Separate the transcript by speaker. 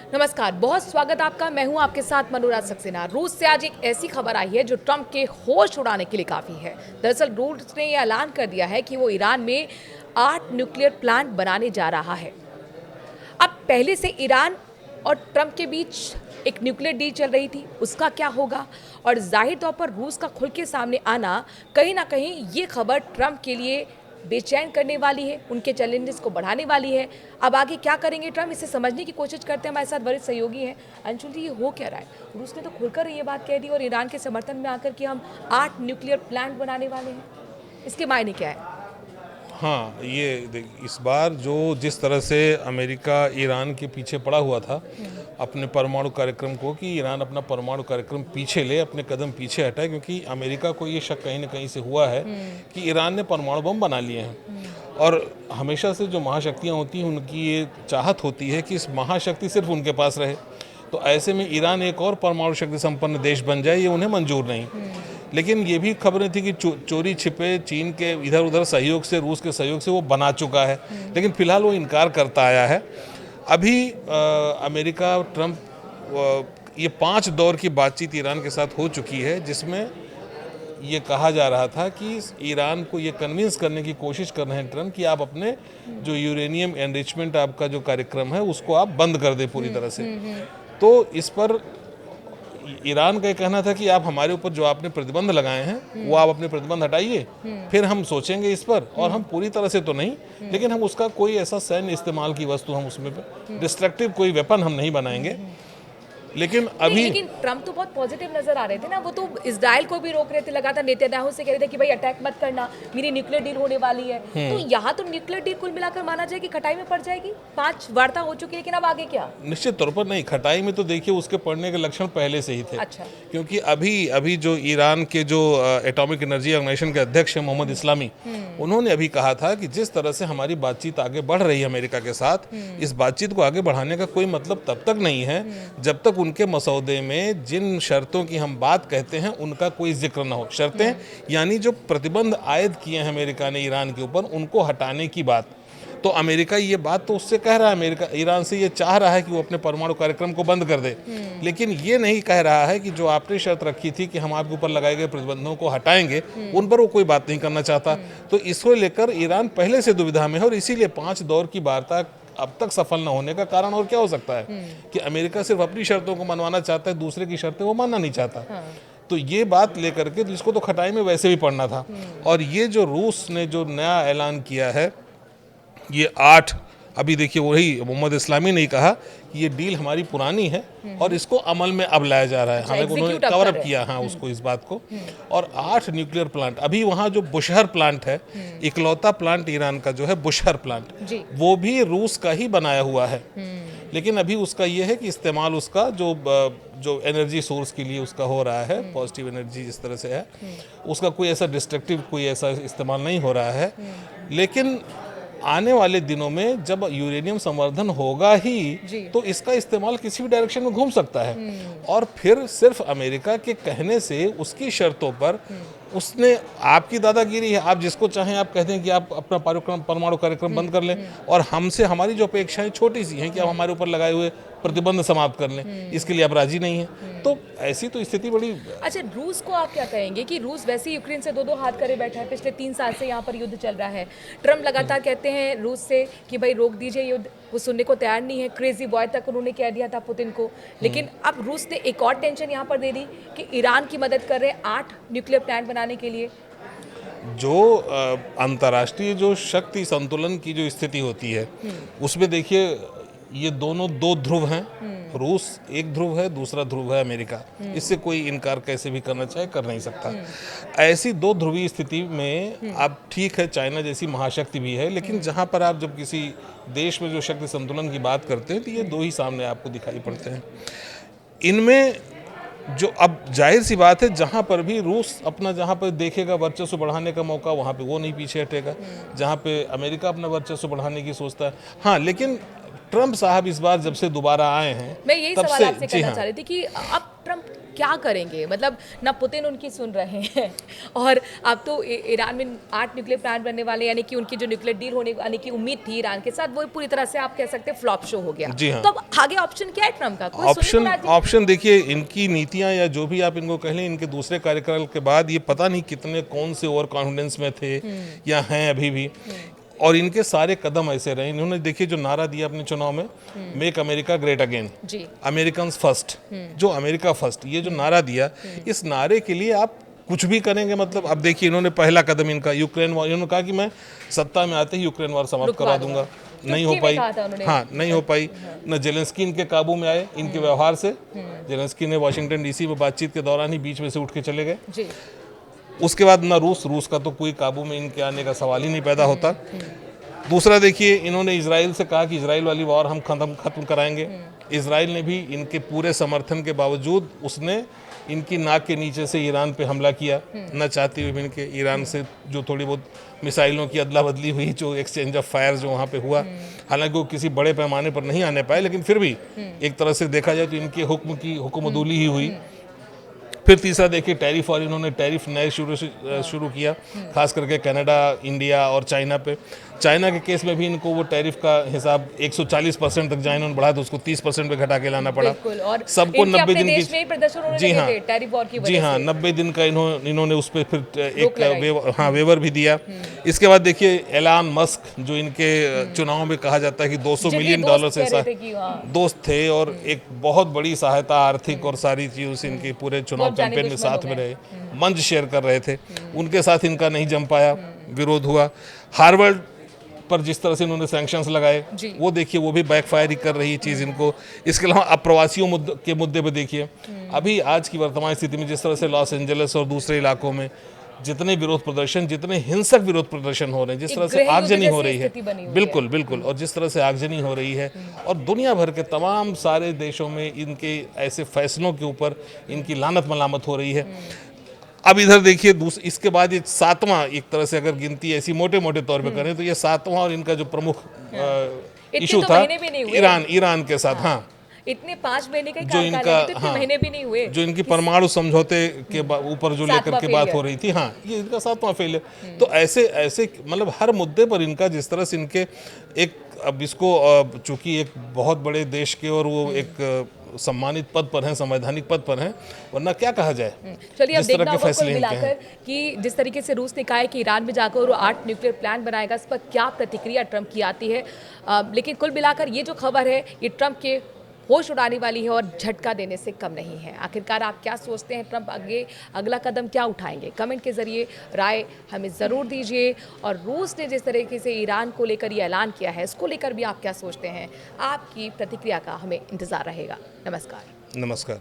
Speaker 1: नमस्कार, बहुत स्वागत आपका। मैं हूं आपके साथ मनोराज सक्सेना। रूस से आज एक ऐसी खबर आई है जो ट्रंप के होश उड़ाने के लिए काफ़ी है। दरअसल रूस ने यह ऐलान कर दिया है कि वो ईरान में 8 न्यूक्लियर प्लांट बनाने जा रहा है। अब पहले से ईरान और ट्रंप के बीच एक न्यूक्लियर डील चल रही थी, उसका क्या होगा? और जाहिर तौर पर रूस का खुल के सामने आना कहीं ना कहीं ये खबर ट्रंप के लिए बेचैन करने वाली है, उनके चैलेंजेस को बढ़ाने वाली है। अब आगे क्या करेंगे ट्रंप, इसे समझने की कोशिश करते हैं। हमारे साथ वरिष्ठ सहयोगी हैं। अंशुल जी, ये हो क्या रहा है? रूस ने तो खुलकर ये बात कह दी और ईरान के समर्थन में आकर कि हम 8 न्यूक्लियर प्लांट बनाने वाले हैं। इसके मायने क्या है?
Speaker 2: हाँ, ये इस बार जो जिस तरह से अमेरिका ईरान के पीछे पड़ा हुआ था अपने परमाणु कार्यक्रम को, कि ईरान अपना परमाणु कार्यक्रम पीछे ले, अपने कदम पीछे हटाए, क्योंकि अमेरिका को ये शक कहीं ना कहीं से हुआ है कि ईरान ने परमाणु बम बना लिए हैं। और हमेशा से जो महाशक्तियाँ होती हैं उनकी ये चाहत होती है कि इस महाशक्ति सिर्फ उनके पास रहे। तो ऐसे में ईरान एक और परमाणु शक्ति संपन्न देश बन जाए, ये उन्हें मंजूर नहीं। लेकिन ये भी खबरें थी कि चोरी छिपे चीन के इधर उधर सहयोग से, रूस के सहयोग से वो बना चुका है, लेकिन फिलहाल वो इनकार करता आया है। अभी अमेरिका ट्रंप ये 5 दौर की बातचीत ईरान के साथ हो चुकी है, जिसमें ये कहा जा रहा था कि ईरान को ये कन्विंस करने की कोशिश कर रहे हैं ट्रंप कि आप अपने जो यूरेनियम एनरिचमेंट आपका जो कार्यक्रम है उसको आप बंद कर दें पूरी तरह से। तो इस पर ईरान का कहना था कि आप हमारे ऊपर जो आपने प्रतिबंध लगाए हैं वो आप अपने प्रतिबंध हटाइए, फिर हम सोचेंगे इस पर। और हम पूरी तरह से तो नहीं, लेकिन हम उसका कोई ऐसा सैन्य इस्तेमाल की वस्तु, हम उसमें डिस्ट्रक्टिव कोई वेपन हम नहीं बनाएंगे। लेकिन
Speaker 1: ट्रंप तो बहुत पॉजिटिव नजर आ रहे थे ना। वो तो इजराइल को भी रोक रहे थे, लगातार नेतन्याहू से कह रहे थे कि भाई अटैक मत करना, मेरी न्यूक्लियर डील होने वाली है। तो यहाँ तो न्यूक्लियर डील कुल मिलाकर माना जाए कि खटाई में पड़ जाएगी। 5 वार्ता हो चुकी है, लेकिन अब आगे क्या?
Speaker 2: निश्चित तौर पर नहीं, खटाई में तो देखिए उसके पड़ने के लक्षण पहले से ही थे।
Speaker 1: अच्छा।
Speaker 2: क्योंकि अभी जो ईरान के जो एटॉमिक एनर्जी ऑर्गेनाइजेशन के अध्यक्ष हैं मोहम्मद इस्लामी, उन्होंने अभी कहा था कि जिस तरह से हमारी बातचीत आगे बढ़ रही है अमेरिका के साथ, इस बातचीत को आगे बढ़ाने का कोई मतलब तब तक नहीं है जब तक उनके मसौदे में जिन शर्तों की हम बात कहते हैं उनका कोई जिक्र ना हो। शर्तें यानी जो प्रतिबंध आयद किए हैं अमेरिका ने ईरान के ऊपर, उनको हटाने की बात। तो अमेरिका ये बात तो उससे कह रहा है, अमेरिका ईरान से ये चाह रहा है कि वो अपने परमाणु कार्यक्रम को बंद कर दे, लेकिन ये नहीं कह रहा है कि जो आपने शर्त रखी थी कि हम आपके ऊपर लगाए गए प्रतिबंधों को हटाएंगे, उन पर वो कोई बात नहीं करना चाहता। तो इसको लेकर ईरान पहले से दुविधा में है, और इसीलिए 5 दौर की वार्ता अब तक सफल न होने का कारण और क्या हो सकता है कि अमेरिका सिर्फ अपनी शर्तों को मनवाना चाहता है, दूसरे की शर्तें वो मानना नहीं चाहता। तो ये बात लेकर के जिसको तो खटाई में वैसे भी पड़ना था। और ये जो रूस ने जो नया ऐलान किया है, ये 8, अभी देखिए वही मोहम्मद इस्लामी ने कहा कि ये डील हमारी पुरानी है और इसको अमल में अब लाया जा रहा है। हालांकि उन्होंने कवर अप किया उसको, इस बात को। और 8 न्यूक्लियर प्लांट, अभी वहाँ जो बुशहर प्लांट है, इकलौता प्लांट ईरान का जो है बुशहर प्लांट, वो भी रूस का ही बनाया हुआ है। लेकिन अभी उसका ये है कि इस्तेमाल उसका जो एनर्जी सोर्स के लिए उसका हो रहा है, पॉजिटिव एनर्जी जिस तरह से है, उसका कोई ऐसा डिस्ट्रक्टिव कोई ऐसा इस्तेमाल नहीं हो रहा है। लेकिन आने वाले दिनों में जब यूरेनियम संवर्धन होगा ही, तो इसका इस्तेमाल किसी भी डायरेक्शन में घूम सकता है। और फिर सिर्फ अमेरिका के कहने से, उसकी शर्तों पर, उसने आपकी दादागिरी है, आप जिसको चाहें आप कहते हैं कि आप अपना परमाणु कार्यक्रम बंद कर लें, और हमसे हमारी जो अपेक्षाएं छोटी सी हैं कि आप हमारे ऊपर लगाए हुए प्रतिबंध समाप्त कर लें, इसके लिए आप राजी नहीं हैं। तो ऐसी तो स्थिति बड़ी।
Speaker 1: अच्छा, रूस को आप क्या कहेंगे कि रूस वैसे ही यूक्रेन से 2-2 हाथ करे बैठा है। पिछले 3 साल से यहाँ पर युद्ध चल रहा है। ट्रम्प लगातार कहते हैं रूस से कि भाई रोक दीजिए युद्ध, वो सुनने को तैयार नहीं है। क्रेजी बॉय तक उन्होंने कह दिया था पुतिन को। लेकिन अब रूस ने एक और टेंशन यहाँ पर दे दी कि ईरान की मदद कर रहे हैं 8 न्यूक्लियर प्लांट बनाने के लिए।
Speaker 2: जो अंतर्राष्ट्रीय जो शक्ति संतुलन की जो स्थिति होती है, उसमें देखिए ये दोनों 2 ध्रुव हैं। रूस एक ध्रुव है, दूसरा ध्रुव है अमेरिका। इससे कोई इनकार कैसे भी करना चाहे कर नहीं सकता। ऐसी 2 ध्रुवीय स्थिति में आप ठीक है, चाइना जैसी महाशक्ति भी है, लेकिन जहाँ पर आप जब किसी देश में जो शक्ति संतुलन की बात करते हैं, तो ये 2 ही सामने आपको दिखाई पड़ते हैं। इनमें जो अब जाहिर सी बात है, जहाँ पर भी रूस अपना जहाँ पर देखेगा वर्चस्व बढ़ाने का मौका, वहाँ पे वो नहीं पीछे हटेगा। जहाँ पे अमेरिका अपना वर्चस्व बढ़ाने की सोचता है। हाँ, लेकिन ट्रंप साहब इस बार जब से दोबारा आए हैं,
Speaker 1: मैं यही सवाल आपसे करना चाह रही थी कि अब ट्रंप क्या करेंगे? मतलब ना पुतिन उनकी सुन रहे हैं और अब तो ईरान में 8 न्यूक्लियर प्लांट बनने वाले, यानी कि उनकी जो न्यूक्लियर डील होने आने की उम्मीद थी ईरान के साथ, वो पूरी तरह से आप कह सकते हैं फ्लॉप शो हो गया।
Speaker 2: जी हाँ।
Speaker 1: तो अब आगे ऑप्शन क्या है ट्रम्प का? कोई सुनने को राजी?
Speaker 2: ऑप्शन देखिए, इनकी नीतियां या जो भी आप इनको कह लें, इनके दूसरे कार्यकाल के बाद ये पता नहीं कितने कौन से ओवर कॉन्फिडेंस में थे या हैं अभी भी, और इनके सारे कदम ऐसे रहे। इन्होंने देखिए जो नारा दिया अपने चुनाव में, मेक अमेरिका ग्रेट अगेन,
Speaker 1: जी।
Speaker 2: अमेरिकन फर्स्ट, जो अमेरिका फर्स्ट, ये जो नारा दिया, इस नारे के लिए आप कुछ भी करेंगे। मतलब अब देखिए, इन्होंने पहला कदम इनका यूक्रेन वॉर, इन्होंने कहा कि मैं सत्ता में आते ही यूक्रेन वॉर समाप्त करा दूंगा। नहीं हो पाई। हाँ, नहीं हो पाई। न जेलेंस्की इनके काबू में आए इनके व्यवहार से। जेलेंस्की ने वाशिंगटन डीसी में बातचीत के दौरान ही बीच में से उठ के चले गए।
Speaker 1: जी।
Speaker 2: उसके बाद ना रूस का तो कोई काबू में इनके आने का सवाल ही नहीं पैदा होता। दूसरा देखिए, इन्होंने इजराइल से कहा कि इजराइल वाली वॉर हम खत्म कराएंगे। इजराइल ने भी इनके पूरे समर्थन के बावजूद उसने इनकी नाक के नीचे से ईरान पे हमला किया, न चाहते हुए भी। इनके ईरान से जो थोड़ी बहुत मिसाइलों की अदला बदली हुई, जो एक्सचेंज ऑफ फायर जो वहाँ पे हुआ, हालांकि वो किसी बड़े पैमाने पर नहीं आने पाए, लेकिन फिर भी एक तरह से देखा जाए तो इनके हुक्म की हुक्मदूली ही हुई। फिर तीसरा देखिए, टैरिफ, और इन्होंने टैरिफ नए शुरू किया, खास करके कनाडा, इंडिया और चाइना पे। चाइना के केस में भी इनको वो टैरिफ का हिसाब 140% तक जहाँ इन्होंने बढ़ा तो उसको 30% पे घटा के लाना पड़ा।
Speaker 1: और
Speaker 2: सबको 90 दिन
Speaker 1: देश में प्रदर्शन होने
Speaker 2: जी
Speaker 1: लगे
Speaker 2: हाँ,
Speaker 1: थे टैरिफ वॉर की वजह
Speaker 2: जी हाँ,
Speaker 1: से।
Speaker 2: 90 दिन का इन्होंने उस पर फिर एक वेवर भी दिया। इसके बाद देखिए, एलन मस्क, जो इनके चुनाव में कहा जाता है कि $200 मिलियन से दोस्त थे, और एक बहुत बड़ी सहायता आर्थिक और सारी चीज़ों से इनके पूरे चुनाव कैंपेन में साथ में रहे, मंच शेयर कर रहे थे, उनके साथ इनका नहीं जम पाया, विरोध हुआ। हार्वर्ड पर जिस तरह से इन्होंने सैंक्शंस लगाए, वो देखिए वो भी बैकफायर ही कर रही है चीज़ इनको। इसके अलावा अप्रवासियों के मुद्दे पे देखिए, अभी आज की वर्तमान स्थिति में जिस तरह से लॉस एंजलिस और दूसरे इलाकों में जितने विरोध प्रदर्शन, जितने हिंसक विरोध प्रदर्शन हो रहे हैं, जिस तरह से आगजनी हो रही है, बिल्कुल बिल्कुल, और जिस तरह से आगजनी हो रही है, और दुनिया भर के तमाम सारे देशों में इनके ऐसे फैसलों के ऊपर इनकी लानत मलामत हो रही है। अब इधर देखिए, इसके बाद ये 7वां, एक तरह से अगर गिनती ऐसी मोटे मोटे तौर पे करें तो ये 7वां और इनका जो प्रमुख इशू था ईरान के साथ। हाँ,
Speaker 1: इतने 5 महीने का
Speaker 2: जो इनका,
Speaker 1: हाँ, महीने भी नहीं हुए,
Speaker 2: जो इनकी परमाणु समझौते के ऊपर जो लेकर के बात हो रही थी, हाँ, ये इनका 7वां फेलियर। तो ऐसे मतलब हर मुद्दे पर इनका, जिस तरह से इनके एक, अब इसको चूंकि एक बहुत बड़े देश के और वो एक सम्मानित पद पर हैं, संवैधानिक पद पर हैं, वरना क्या कहा जाए।
Speaker 1: चलिए, अब देखना होगा कुल मिलाकर कि जिस तरीके से रूस ने कहा है कि ईरान में जाकर वो 8 न्यूक्लियर प्लांट बनाएगा, इस पर क्या प्रतिक्रिया ट्रंप की आती है। लेकिन कुल मिलाकर ये जो खबर है, ये ट्रंप के होश उड़ाने वाली है और झटका देने से कम नहीं है। आखिरकार आप क्या सोचते हैं, ट्रंप अगला कदम क्या उठाएंगे? कमेंट के जरिए राय हमें ज़रूर दीजिए। और रूस ने जिस तरीके से ईरान को लेकर ये ऐलान किया है, इसको लेकर भी आप क्या सोचते हैं? आपकी प्रतिक्रिया का हमें इंतज़ार रहेगा। नमस्कार।
Speaker 2: नमस्कार।